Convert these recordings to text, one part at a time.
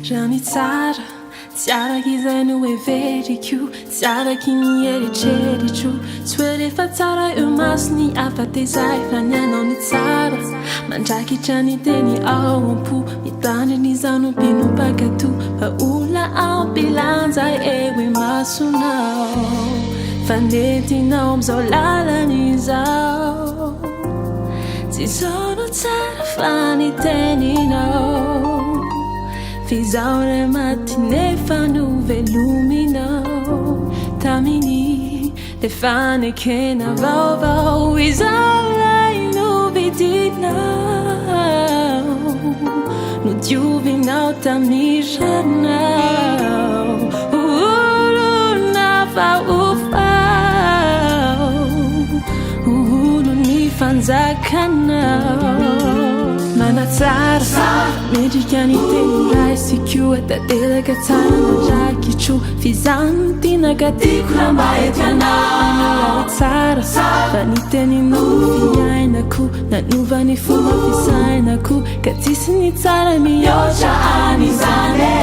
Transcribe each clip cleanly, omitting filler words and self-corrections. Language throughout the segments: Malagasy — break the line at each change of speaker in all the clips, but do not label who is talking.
Rani tsara tsy arak'izay no everiko tsy araky ny eritreritro tsy hoe rehefa tsara eo masony afatezay fa ny anao ny tsara mandrakitra ny teny ao ampo mitandry ny zanompino mpakato fa ola ampilanjay eo e masonao fa nentinao am'zao lalan'izao tsy zao no tsara fa ny teninao fizao le maty nefa no veluminao tamini le fanekena vaovao izao lay no vidinao no diovinao tamiranao olona vaofao olo ny fanjakanao manatsara mendrika ny teny raisiko atateraka tsara mandrakitro fizano tinakatiko lamba etianao tsara fa ny teninao fiainako nanova ny fomba fisainako ka tsisy ny tsara mihoatra an'izany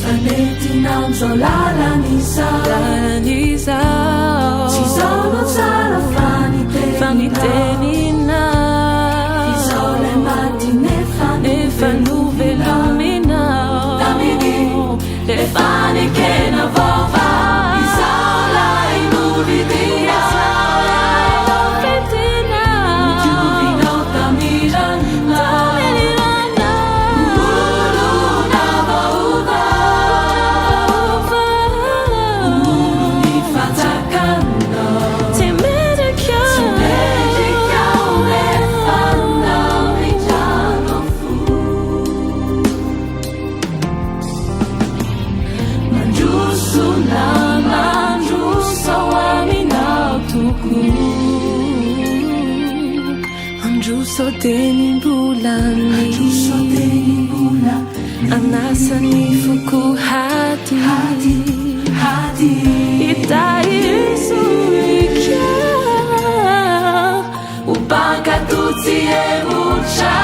fa nentinao am'zao lalan'izao tsy zao no tsara fa ny teninao nefa no veluminao tamini le fanekena vaovao izao lay no vidinao diovinao tamiranao olona vaovao olo ny fanjakanao tsy medrikao le fanao Andruso tenimbulanni anasani fukuhati itaisuikia upanga tuzi emucha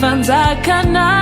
Fanzakana